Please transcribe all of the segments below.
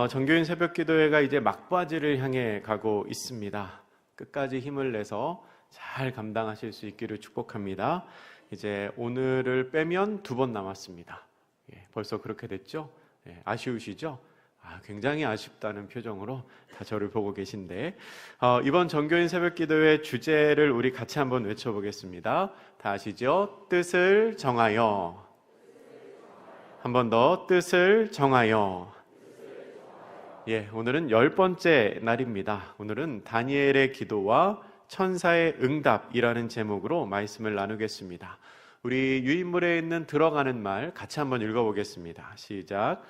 정교인 새벽기도회가 이제 막바지를 향해 가고 있습니다. 끝까지 힘을 내서 잘 감당하실 수 있기를 축복합니다. 이제 오늘을 빼면 2번 남았습니다. 벌써 그렇게 됐죠? 아쉬우시죠? 굉장히 아쉽다는 표정으로 다 저를 보고 계신데, 이번 정교인 새벽기도회 주제를 우리 같이 한번 외쳐보겠습니다. 다 아시죠? 뜻을 정하여. 한 번 더, 뜻을 정하여. 오늘은 10번째 날입니다. 오늘은 다니엘의 기도와 천사의 응답이라는 제목으로 말씀을 나누겠습니다. 우리 유인물에 있는 들어가는 말 같이 한번 읽어보겠습니다. 시작.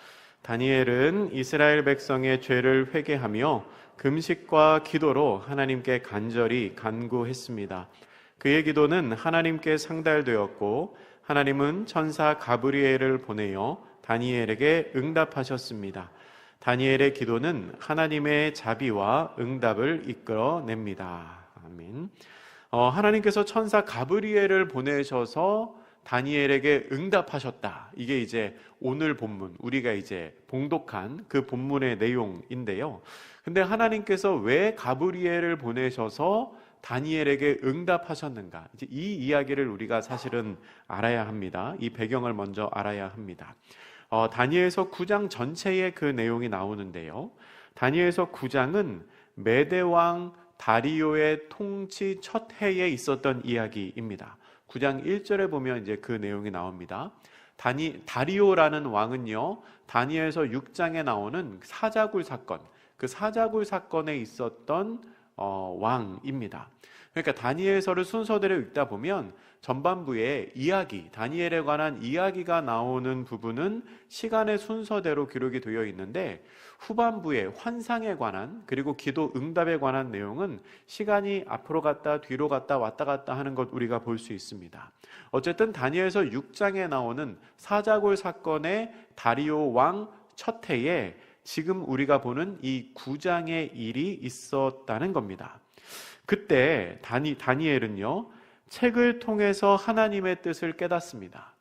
다니엘은 이스라엘 백성의 죄를 회개하며 금식과 기도로 하나님께 간절히 간구했습니다. 그의 기도는 하나님께 상달되었고 하나님은 천사 가브리엘을 보내어 다니엘에게 응답하셨습니다. 다니엘의 기도는 하나님의 자비와 응답을 이끌어냅니다. 아멘. 하나님께서 천사 가브리엘을 보내셔서 다니엘에게 응답하셨다. 이게 이제 오늘 본문, 우리가 이제 봉독한 그 본문의 내용인데요. 근데 하나님께서 왜 가브리엘을 보내셔서 다니엘에게 응답하셨는가? 이제 이 이야기를 우리가 사실은 알아야 합니다. 이 배경을 먼저 알아야 합니다. 다니엘서 9장 전체의 그 내용이 나오는데요. 다니엘서 9장은 메대왕 다리오의 통치 첫 해에 있었던 이야기입니다. 9장 1절에 보면 이제 그 내용이 나옵니다. 다리오라는 왕은요, 다니엘서 6장에 나오는 사자굴 사건, 그 사자굴 사건에 있었던 왕입니다. 그러니까 다니엘서를 순서대로 읽다 보면 전반부에 이야기, 다니엘에 관한 이야기가 나오는 부분은 시간의 순서대로 기록이 되어 있는데, 후반부에 환상에 관한 그리고 기도 응답에 관한 내용은 시간이 앞으로 갔다 뒤로 갔다 왔다 갔다 하는 것 우리가 볼 수 있습니다. 어쨌든 다니엘서 6장에 나오는 사자골 사건의 다리오 왕 첫 해에 지금 우리가 보는 이 9장의 일이 있었다는 겁니다. 그때 다니엘은요, 책을 통해서 하나님의 뜻을 깨닫습니다.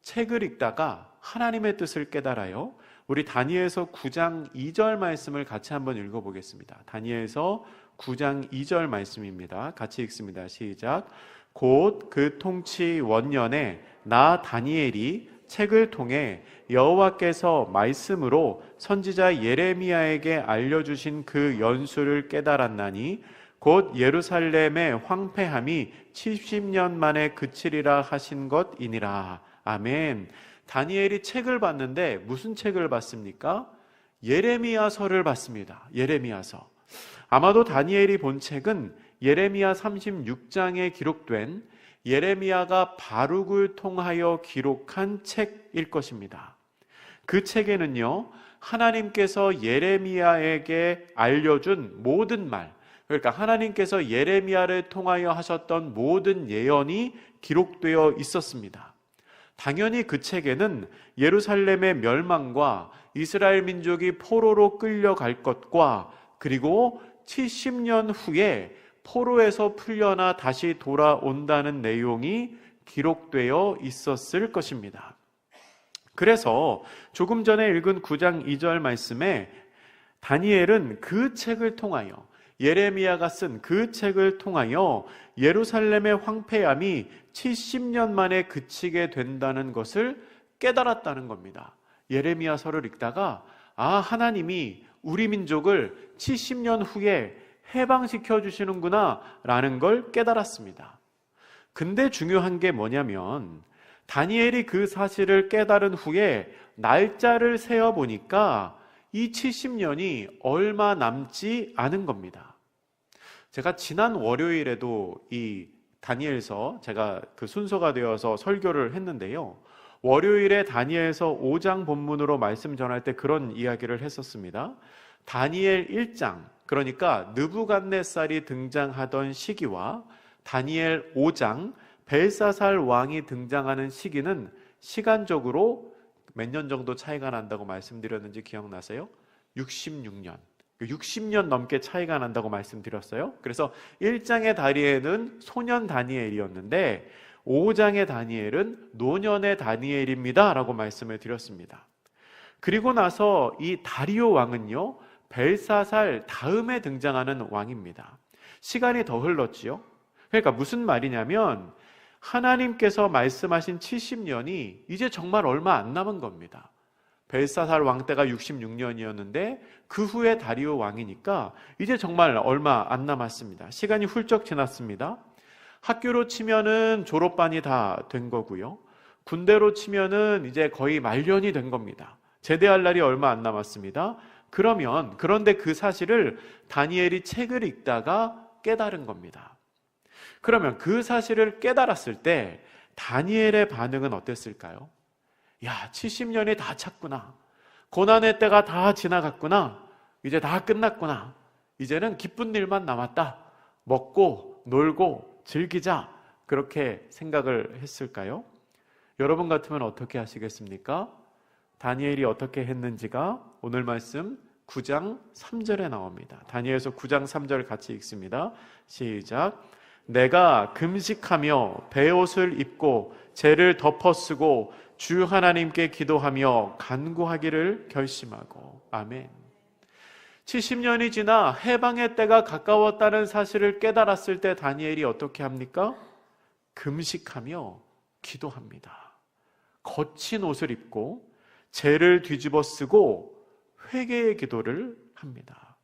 책을 읽다가 하나님의 뜻을 깨달아요. 우리 다니엘서 9장 2절 말씀을 같이 한번 읽어보겠습니다. 다니엘서 9장 2절 말씀입니다. 같이 읽습니다. 시작. 곧 그 통치 원년에 나 다니엘이 책을 통해 여호와께서 말씀으로 선지자 예레미야에게 알려주신 그 연수를 깨달았나니 곧 예루살렘의 황폐함이 70년 만에 그치리라 하신 것이니라. 아멘. 다니엘이 책을 봤는데 무슨 책을 봤습니까? 예레미야서를 봤습니다. 예레미야서. 아마도 다니엘이 본 책은 예레미야 36장에 기록된 예레미야가 바룩을 통하여 기록한 책일 것입니다. 그 책에는요, 하나님께서 예레미야에게 알려준 모든 말, 그러니까 하나님께서 예레미야를 통하여 하셨던 모든 예언이 기록되어 있었습니다. 당연히 그 책에는 예루살렘의 멸망과 이스라엘 민족이 포로로 끌려갈 것과 그리고 70년 후에 포로에서 풀려나 다시 돌아온다는 내용이 기록되어 있었을 것입니다. 그래서 조금 전에 읽은 9장 2절 말씀에 다니엘은 그 책을 통하여, 예레미야가 쓴 그 책을 통하여 예루살렘의 황폐함이 70년 만에 그치게 된다는 것을 깨달았다는 겁니다. 예레미야서를 읽다가 하나님이 우리 민족을 70년 후에 해방시켜 주시는구나 라는 걸 깨달았습니다. 근데 중요한 게 뭐냐면 다니엘이 그 사실을 깨달은 후에 날짜를 세어보니까 이 70년이 얼마 남지 않은 겁니다. 제가 지난 월요일에도 이 다니엘서 제가 그 순서가 되어서 설교를 했는데요. 월요일에 다니엘서 5장 본문으로 말씀 전할 때 그런 이야기를 했었습니다. 다니엘 1장, 그러니까 느부갓네살이 등장하던 시기와 다니엘 5장, 벨사살 왕이 등장하는 시기는 시간적으로 몇 년 정도 차이가 난다고 말씀드렸는지 기억나세요? 66년. 60년 넘게 차이가 난다고 말씀드렸어요. 그래서 1장의 다니엘은 소년 다니엘이었는데 5장의 다니엘은 노년의 다니엘입니다 라고 말씀을 드렸습니다. 그리고 나서 이 다리오 왕은요, 벨사살 다음에 등장하는 왕입니다. 시간이 더 흘렀지요. 그러니까 무슨 말이냐면 하나님께서 말씀하신 70년이 이제 정말 얼마 안 남은 겁니다. 벨사살 왕 때가 66년이었는데 그 후에 다리오 왕이니까 이제 정말 얼마 안 남았습니다. 시간이 훌쩍 지났습니다. 학교로 치면은 졸업반이 다 된 거고요. 군대로 치면은 이제 거의 말년이 된 겁니다. 제대할 날이 얼마 안 남았습니다. 그런데 그 사실을 다니엘이 책을 읽다가 깨달은 겁니다. 그러면 그 사실을 깨달았을 때 다니엘의 반응은 어땠을까요? 야, 70년이 다 찼구나. 고난의 때가 다 지나갔구나. 이제 다 끝났구나. 이제는 기쁜 일만 남았다. 먹고 놀고 즐기자. 그렇게 생각을 했을까요? 여러분 같으면 어떻게 하시겠습니까? 다니엘이 어떻게 했는지가 오늘 말씀 9장 3절에 나옵니다. 다니엘서 9장 3절 같이 읽습니다. 시작. 내가 금식하며 베옷을 입고 재를 덮어 쓰고 주 하나님께 기도하며 간구하기를 결심하고. 아멘. 70년이 지나 해방의 때가 가까웠다는 사실을 깨달았을 때 다니엘이 어떻게 합니까? 금식하며 기도합니다. 거친 옷을 입고 재를 뒤집어 쓰고 회개의 기도를 합니다.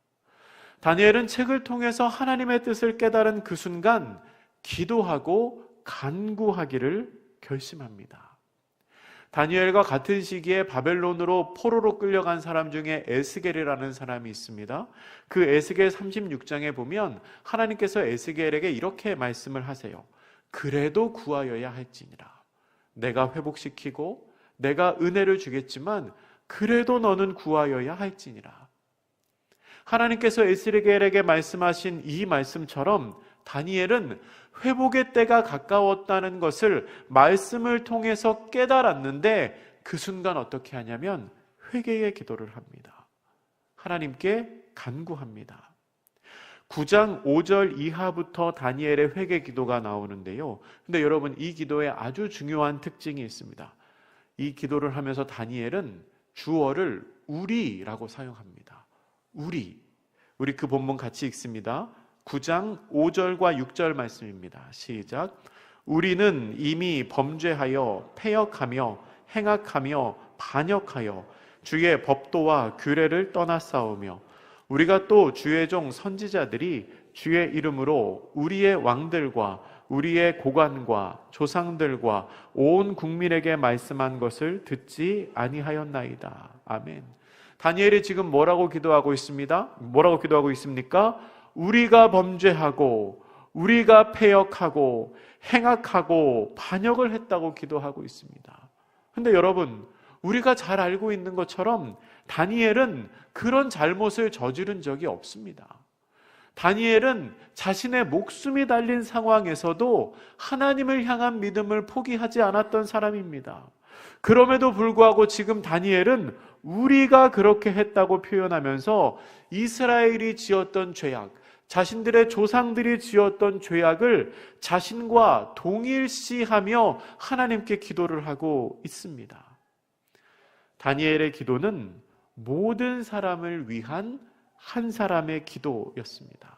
다니엘은 책을 통해서 하나님의 뜻을 깨달은 그 순간 기도하고 간구하기를 결심합니다. 다니엘과 같은 시기에 바벨론으로 포로로 끌려간 사람 중에 에스겔이라는 사람이 있습니다. 그 에스겔 36장에 보면 하나님께서 에스겔에게 이렇게 말씀을 하세요. 그래도 구하여야 할지니라. 내가 회복시키고 내가 은혜를 주겠지만 그래도 너는 구하여야 할지니라. 하나님께서 에스겔에게 말씀하신 이 말씀처럼 다니엘은 회복의 때가 가까웠다는 것을 말씀을 통해서 깨달았는데 그 순간 어떻게 하냐면 회개의 기도를 합니다. 하나님께 간구합니다. 9장 5절 이하부터 다니엘의 회개 기도가 나오는데요. 근데 여러분, 이 기도에 아주 중요한 특징이 있습니다. 이 기도를 하면서 다니엘은 주어를 우리라고 사용합니다. 우리 그 본문 같이 읽습니다. 9장 5절과 6절 말씀입니다. 시작. 우리는 이미 범죄하여 패역하며 행악하며 반역하여 주의 법도와 규례를 떠나싸우며 우리가 또 주의 종 선지자들이 주의 이름으로 우리의 왕들과 우리의 고관과 조상들과 온 국민에게 말씀한 것을 듣지 아니하였나이다. 아멘. 다니엘이 지금 뭐라고 기도하고 있습니다? 뭐라고 기도하고 있습니까? 우리가 범죄하고 우리가 패역하고 행악하고 반역을 했다고 기도하고 있습니다. 근데 여러분, 우리가 잘 알고 있는 것처럼 다니엘은 그런 잘못을 저지른 적이 없습니다. 다니엘은 자신의 목숨이 달린 상황에서도 하나님을 향한 믿음을 포기하지 않았던 사람입니다. 그럼에도 불구하고 지금 다니엘은 우리가 그렇게 했다고 표현하면서 이스라엘이 지었던 죄악, 자신들의 조상들이 지었던 죄악을 자신과 동일시하며 하나님께 기도를 하고 있습니다. 다니엘의 기도는 모든 사람을 위한 한 사람의 기도였습니다.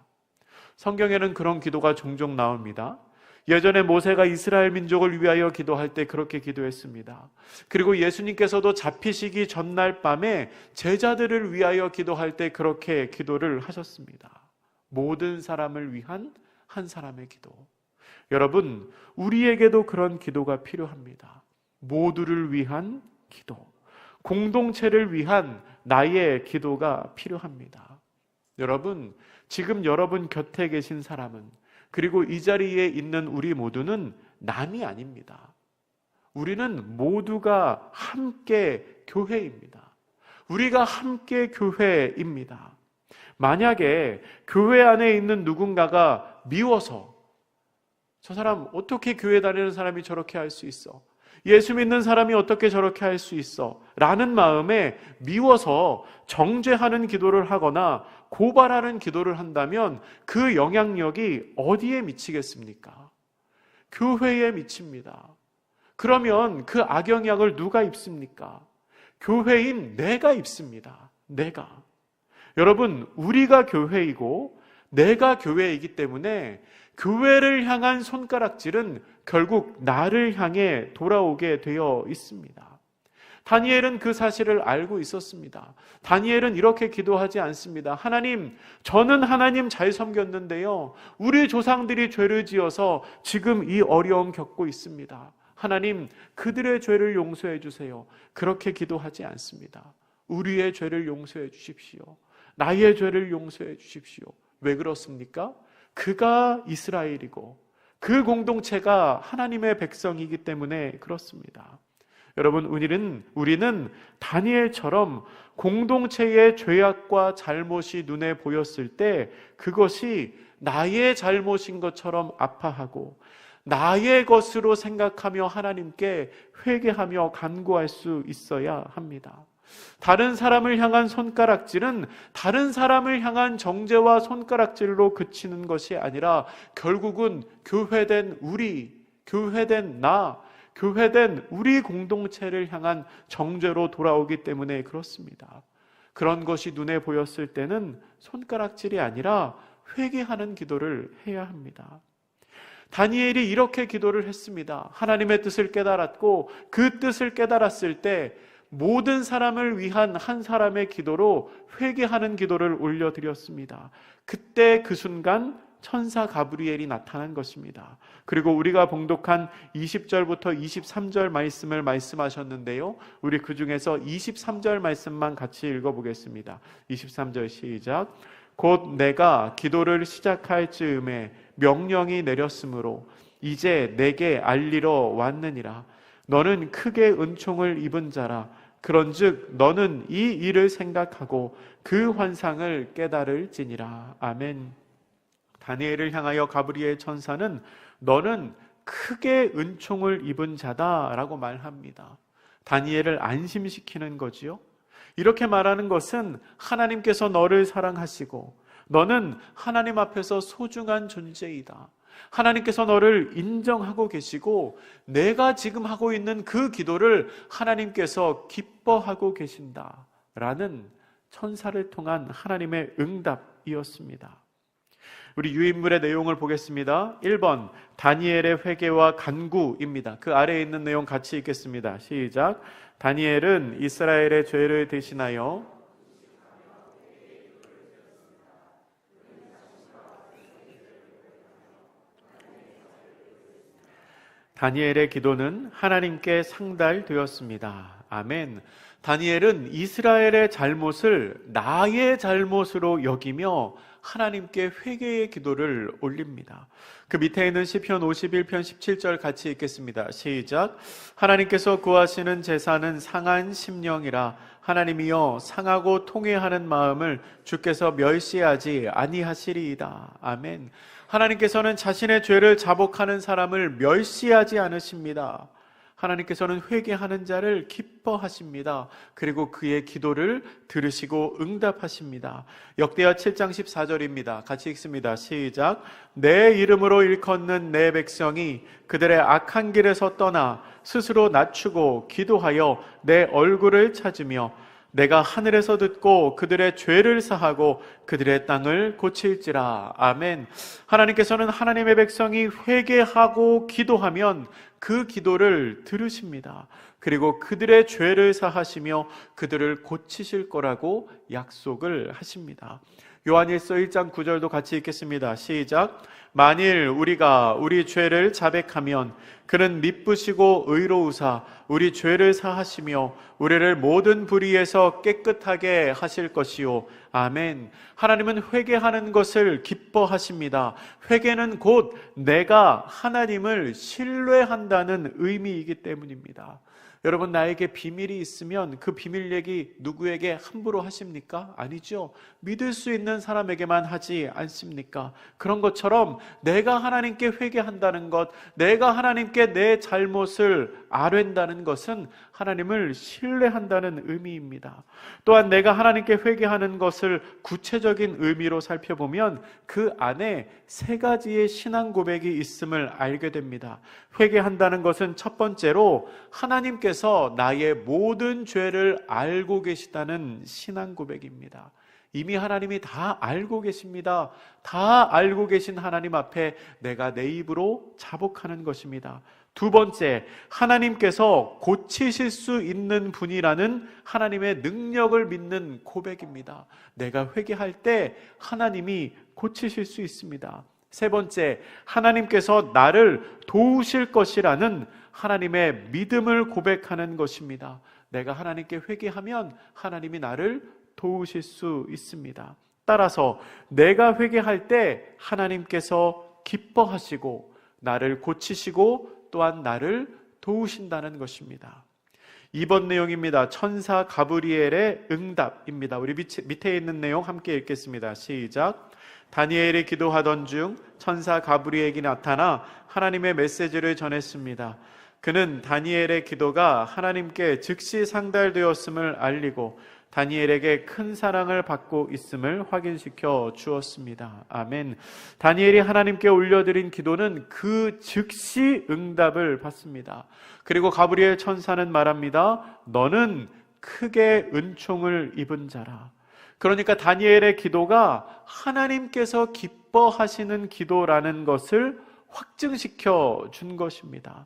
성경에는 그런 기도가 종종 나옵니다. 예전에 모세가 이스라엘 민족을 위하여 기도할 때 그렇게 기도했습니다. 그리고 예수님께서도 잡히시기 전날 밤에 제자들을 위하여 기도할 때 그렇게 기도를 하셨습니다. 모든 사람을 위한 한 사람의 기도. 여러분, 우리에게도 그런 기도가 필요합니다. 모두를 위한 기도, 공동체를 위한 나의 기도가 필요합니다. 여러분, 지금 여러분 곁에 계신 사람은, 그리고 이 자리에 있는 우리 모두는 남이 아닙니다. 우리는 모두가 함께 교회입니다. 우리가 함께 교회입니다. 만약에 교회 안에 있는 누군가가 미워서 저 사람 어떻게 교회 다니는 사람이 저렇게 할 수 있어? 예수 믿는 사람이 어떻게 저렇게 할 수 있어? 라는 마음에 미워서 정죄하는 기도를 하거나 고발하는 기도를 한다면 그 영향력이 어디에 미치겠습니까? 교회에 미칩니다. 그러면 그 악영향을 누가 입습니까? 교회인 내가 입습니다. 내가. 여러분, 우리가 교회이고 내가 교회이기 때문에 교회를 향한 손가락질은 결국 나를 향해 돌아오게 되어 있습니다. 다니엘은 그 사실을 알고 있었습니다. 다니엘은 이렇게 기도하지 않습니다. 하나님, 저는 하나님 잘 섬겼는데요, 우리 조상들이 죄를 지어서 지금 이 어려움 겪고 있습니다. 하나님, 그들의 죄를 용서해 주세요. 그렇게 기도하지 않습니다. 우리의 죄를 용서해 주십시오. 나의 죄를 용서해 주십시오. 왜 그렇습니까? 그가 이스라엘이고 그 공동체가 하나님의 백성이기 때문에 그렇습니다. 여러분, 우리는 다니엘처럼 공동체의 죄악과 잘못이 눈에 보였을 때 그것이 나의 잘못인 것처럼 아파하고 나의 것으로 생각하며 하나님께 회개하며 간구할 수 있어야 합니다. 다른 사람을 향한 손가락질은 다른 사람을 향한 정죄와 손가락질로 그치는 것이 아니라 결국은 교회된 우리, 교회된 나, 교회된 우리 공동체를 향한 정죄로 돌아오기 때문에 그렇습니다. 그런 것이 눈에 보였을 때는 손가락질이 아니라 회개하는 기도를 해야 합니다. 다니엘이 이렇게 기도를 했습니다. 하나님의 뜻을 깨달았고 그 뜻을 깨달았을 때 모든 사람을 위한 한 사람의 기도로 회개하는 기도를 올려드렸습니다. 그때 그 순간 천사 가브리엘이 나타난 것입니다. 그리고 우리가 봉독한 20절부터 23절 말씀을 말씀하셨는데요, 우리 그 중에서 23절 말씀만 같이 읽어보겠습니다. 23절 시작. 곧 내가 기도를 시작할 즈음에 명령이 내렸으므로 이제 내게 알리러 왔느니라. 너는 크게 은총을 입은 자라. 그런즉 너는 이 일을 생각하고 그 환상을 깨달을지니라. 아멘. 다니엘을 향하여 가브리엘 천사는 너는 크게 은총을 입은 자다라고 말합니다. 다니엘을 안심시키는 거지요. 이렇게 말하는 것은 하나님께서 너를 사랑하시고 너는 하나님 앞에서 소중한 존재이다. 하나님께서 너를 인정하고 계시고 내가 지금 하고 있는 그 기도를 하나님께서 기뻐하고 계신다라는 천사를 통한 하나님의 응답이었습니다. 우리 유인물의 내용을 보겠습니다. 1번 다니엘의 회개와 간구입니다. 그 아래에 있는 내용 같이 읽겠습니다. 시작. 다니엘은 이스라엘의 죄를 대신하여 다니엘의 기도는 하나님께 상달되었습니다. 아멘. 다니엘은 이스라엘의 잘못을 나의 잘못으로 여기며 하나님께 회개의 기도를 올립니다. 그 밑에 있는 시편 51편 17절 같이 읽겠습니다. 시작. 하나님께서 구하시는 제사는 상한 심령이라. 하나님이여 상하고 통회하는 마음을 주께서 멸시하지 아니하시리이다. 아멘. 하나님께서는 자신의 죄를 자복하는 사람을 멸시하지 않으십니다. 하나님께서는 회개하는 자를 기뻐하십니다. 그리고 그의 기도를 들으시고 응답하십니다. 역대하 7장 14절입니다. 같이 읽습니다. 시작. 내 이름으로 일컫는 내 백성이 그들의 악한 길에서 떠나 스스로 낮추고 기도하여 내 얼굴을 찾으며 내가 하늘에서 듣고 그들의 죄를 사하고 그들의 땅을 고칠지라. 아멘. 하나님께서는 하나님의 백성이 회개하고 기도하면 그 기도를 들으십니다. 그리고 그들의 죄를 사하시며 그들을 고치실 거라고 약속을 하십니다. 요한일서 1장 9절도 같이 읽겠습니다. 시작. 만일 우리가 우리 죄를 자백하면 그는 미쁘시고 의로우사 우리 죄를 사하시며 우리를 모든 불의에서 깨끗하게 하실 것이요. 아멘. 하나님은 회개하는 것을 기뻐하십니다. 회개는 곧 내가 하나님을 신뢰한다는 의미이기 때문입니다. 여러분, 나에게 비밀이 있으면 그 비밀 얘기 누구에게 함부로 하십니까? 아니죠. 믿을 수 있는 사람에게만 하지 않습니까? 그런 것처럼 내가 하나님께 회개한다는 것, 내가 하나님께 내 잘못을 아뢰는다는 것은 하나님을 신뢰한다는 의미입니다. 또한 내가 하나님께 회개하는 것을 구체적인 의미로 살펴보면 그 안에 세 가지의 신앙 고백이 있음을 알게 됩니다. 회개한다는 것은 첫 번째로 하나님께서 하나님께서 나의 모든 죄를 알고 계시다는 신앙 고백입니다. 이미 하나님이 다 알고 계십니다. 다 알고 계신 하나님 앞에 내가 내 입으로 자복하는 것입니다. 두 번째, 하나님께서 고치실 수 있는 분이라는 하나님의 능력을 믿는 고백입니다. 내가 회개할 때 하나님이 고치실 수 있습니다. 세 번째, 하나님께서 나를 도우실 것이라는 하나님의 믿음을 고백하는 것입니다. 내가 하나님께 회개하면 하나님이 나를 도우실 수 있습니다. 따라서 내가 회개할 때 하나님께서 기뻐하시고 나를 고치시고 또한 나를 도우신다는 것입니다. 2번 내용입니다. 천사 가브리엘의 응답입니다. 우리 밑에 있는 내용 함께 읽겠습니다. 시작. 다니엘이 기도하던 중 천사 가브리엘이 나타나 하나님의 메시지를 전했습니다. 그는 다니엘의 기도가 하나님께 즉시 상달되었음을 알리고 다니엘에게 큰 사랑을 받고 있음을 확인시켜 주었습니다. 아멘. 다니엘이 하나님께 올려드린 기도는 그 즉시 응답을 받습니다. 그리고 가브리엘 천사는 말합니다. 너는 크게 은총을 입은 자라. 그러니까 다니엘의 기도가 하나님께서 기뻐하시는 기도라는 것을 확증시켜 준 것입니다.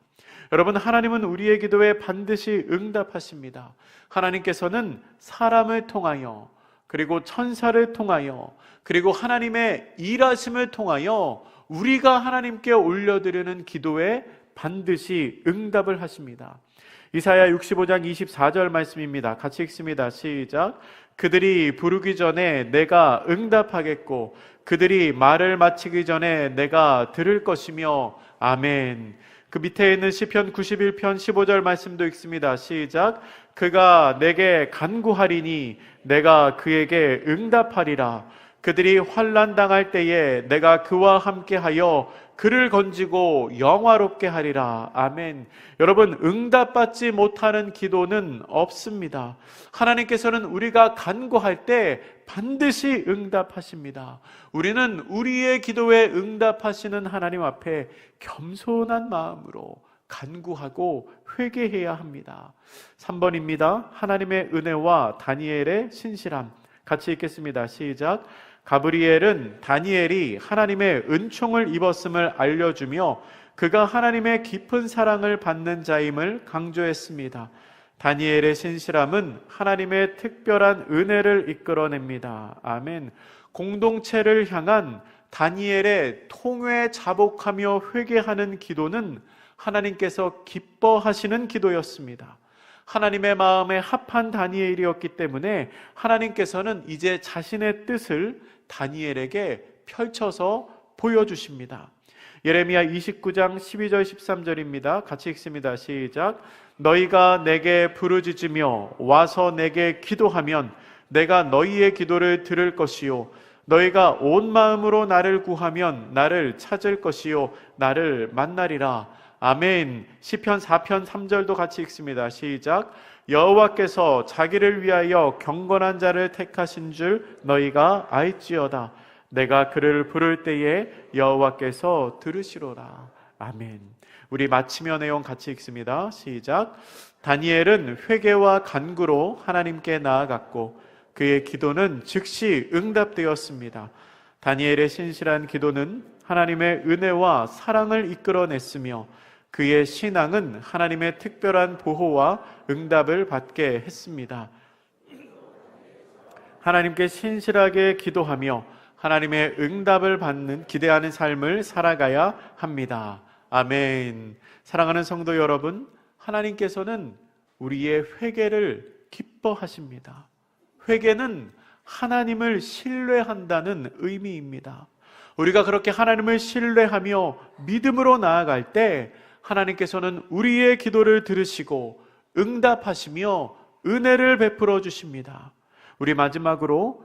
여러분, 하나님은 우리의 기도에 반드시 응답하십니다. 하나님께서는 사람을 통하여 그리고 천사를 통하여 그리고 하나님의 일하심을 통하여 우리가 하나님께 올려드리는 기도에 반드시 응답을 하십니다. 이사야 65장 24절 말씀입니다. 같이 읽습니다. 시작. 그들이 부르기 전에 내가 응답하겠고 그들이 말을 마치기 전에 내가 들을 것이며 아멘. 그 밑에 있는 시편 91편 15절 말씀도 읽습니다. 시작. 그가 내게 간구하리니 내가 그에게 응답하리라. 그들이 환난 당할 때에 내가 그와 함께하여 그를 건지고 영화롭게 하리라. 아멘. 여러분, 응답받지 못하는 기도는 없습니다. 하나님께서는 우리가 간구할 때 반드시 응답하십니다. 우리는 우리의 기도에 응답하시는 하나님 앞에 겸손한 마음으로 간구하고 회개해야 합니다. 3번입니다. 하나님의 은혜와 다니엘의 신실함. 같이 읽겠습니다. 시작. 가브리엘은 다니엘이 하나님의 은총을 입었음을 알려주며 그가 하나님의 깊은 사랑을 받는 자임을 강조했습니다. 다니엘의 신실함은 하나님의 특별한 은혜를 이끌어냅니다. 아멘. 공동체를 향한 다니엘의 통회 자복하며 회개하는 기도는 하나님께서 기뻐하시는 기도였습니다. 하나님의 마음에 합한 다니엘이었기 때문에 하나님께서는 이제 자신의 뜻을 다니엘에게 펼쳐서 보여주십니다. 예레미야 29장 12절 13절입니다. 같이 읽습니다. 시작. 너희가 내게 부르짖으며 와서 내게 기도하면 내가 너희의 기도를 들을 것이요 너희가 온 마음으로 나를 구하면 나를 찾을 것이요 나를 만나리라. 아멘. 시편 4편 3절도 같이 읽습니다. 시작. 여호와께서 자기를 위하여 경건한 자를 택하신 줄 너희가 알지어다. 내가 그를 부를 때에 여호와께서 들으시로라. 아멘. 우리 마치며 내용 같이 읽습니다. 시작. 다니엘은 회개와 간구로 하나님께 나아갔고 그의 기도는 즉시 응답되었습니다. 다니엘의 신실한 기도는 하나님의 은혜와 사랑을 이끌어냈으며 그의 신앙은 하나님의 특별한 보호와 응답을 받게 했습니다. 하나님께 신실하게 기도하며 하나님의 응답을 받는 기대하는 삶을 살아가야 합니다. 아멘. 사랑하는 성도 여러분, 하나님께서는 우리의 회개를 기뻐하십니다. 회개는 하나님을 신뢰한다는 의미입니다. 우리가 그렇게 하나님을 신뢰하며 믿음으로 나아갈 때 하나님께서는 우리의 기도를 들으시고 응답하시며 은혜를 베풀어 주십니다. 우리 마지막으로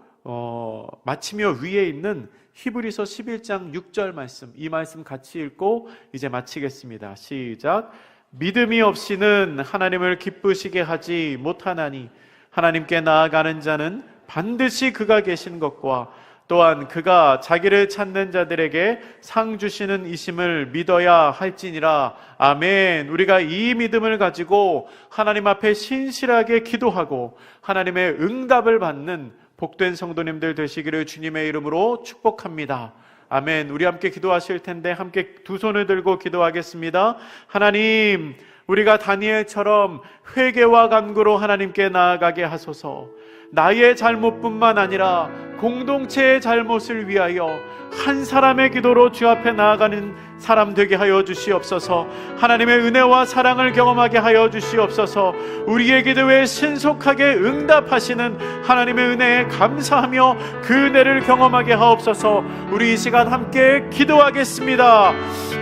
마치며 위에 있는 히브리서 11장 6절 말씀, 이 말씀 같이 읽고 이제 마치겠습니다. 시작. 믿음이 없이는 하나님을 기쁘시게 하지 못하나니 하나님께 나아가는 자는 반드시 그가 계신 것과 또한 그가 자기를 찾는 자들에게 상 주시는 이심을 믿어야 할지니라. 아멘. 우리가 이 믿음을 가지고 하나님 앞에 신실하게 기도하고 하나님의 응답을 받는 복된 성도님들 되시기를 주님의 이름으로 축복합니다. 아멘. 우리 함께 기도하실 텐데 함께 두 손을 들고 기도하겠습니다. 하나님, 우리가 다니엘처럼 회개와 간구로 하나님께 나아가게 하소서. 나의 잘못뿐만 아니라 공동체의 잘못을 위하여 한 사람의 기도로 주 앞에 나아가는 사람 되게 하여 주시옵소서. 하나님의 은혜와 사랑을 경험하게 하여 주시옵소서. 우리의 기도에 신속하게 응답하시는 하나님의 은혜에 감사하며 그 은혜를 경험하게 하옵소서. 우리 이 시간 함께 기도하겠습니다.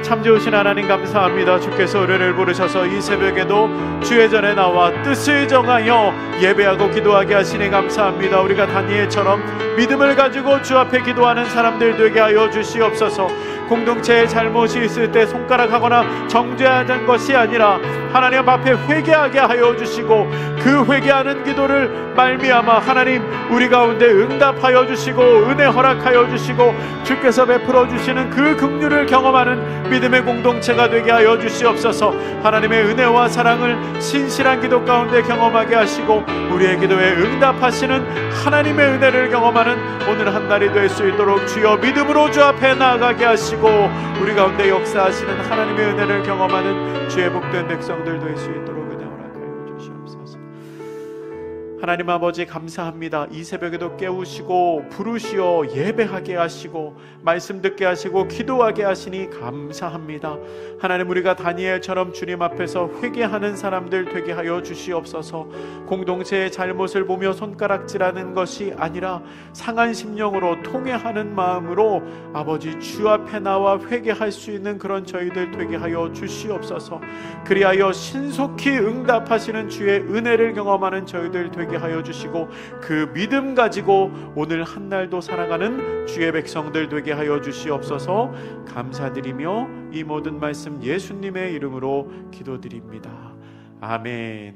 참 좋으신 하나님 감사합니다. 주께서 우리를 부르셔서 이 새벽에도 주의 전에 나와 뜻을 정하여 예배하고 기도하게 하시니 감사합니다. 우리가 다니엘처럼 믿음을 가지고 주 앞에 기도하는 사람들 되게 하여 주시옵소서. 공동체에 잘못이 있을 때 손가락하거나 정죄하는 것이 아니라 하나님 앞에 회개하게 하여 주시고 그 회개하는 기도를 말미암아 하나님 우리 가운데 응답하여 주시고 은혜 허락하여 주시고 주께서 베풀어 주시는 그 긍휼을 경험하는 믿음의 공동체가 되게 하여 주시옵소서. 하나님의 은혜와 사랑을 신실한 기도 가운데 경험하게 하시고 우리의 기도에 응답하시는 하나님의 은혜를 경험하는 오늘 한 날이 될 수 있도록 주여 믿음으로 주 앞에 나아가게 하시고 우리 가운데 역사하시는 하나님의 은혜를 경험하는 주의 복된 백성들 될 수 있도록 은혜 허락하여 주시옵소서. 하나님 아버지 감사합니다. 이 새벽에도 깨우시고 부르시어 예배하게 하시고 말씀 듣게 하시고 기도하게 하시니 감사합니다. 하나님 우리가 다니엘처럼 주님 앞에서 회개하는 사람들 되게 하여 주시옵소서. 공동체의 잘못을 보며 손가락질하는 것이 아니라 상한 심령으로 통회하는 마음으로 아버지 주 앞에 나와 회개할 수 있는 그런 저희들 되게 하여 주시옵소서. 그리하여 신속히 응답하시는 주의 은혜를 경험하는 저희들 되게 하여 주시고 그 믿음 가지고 오늘 한 날도 살아가는 주의 백성들 되게 하여 주시옵소서. 감사드리며 이 모든 말씀 예수님의 이름으로 기도드립니다. 아멘.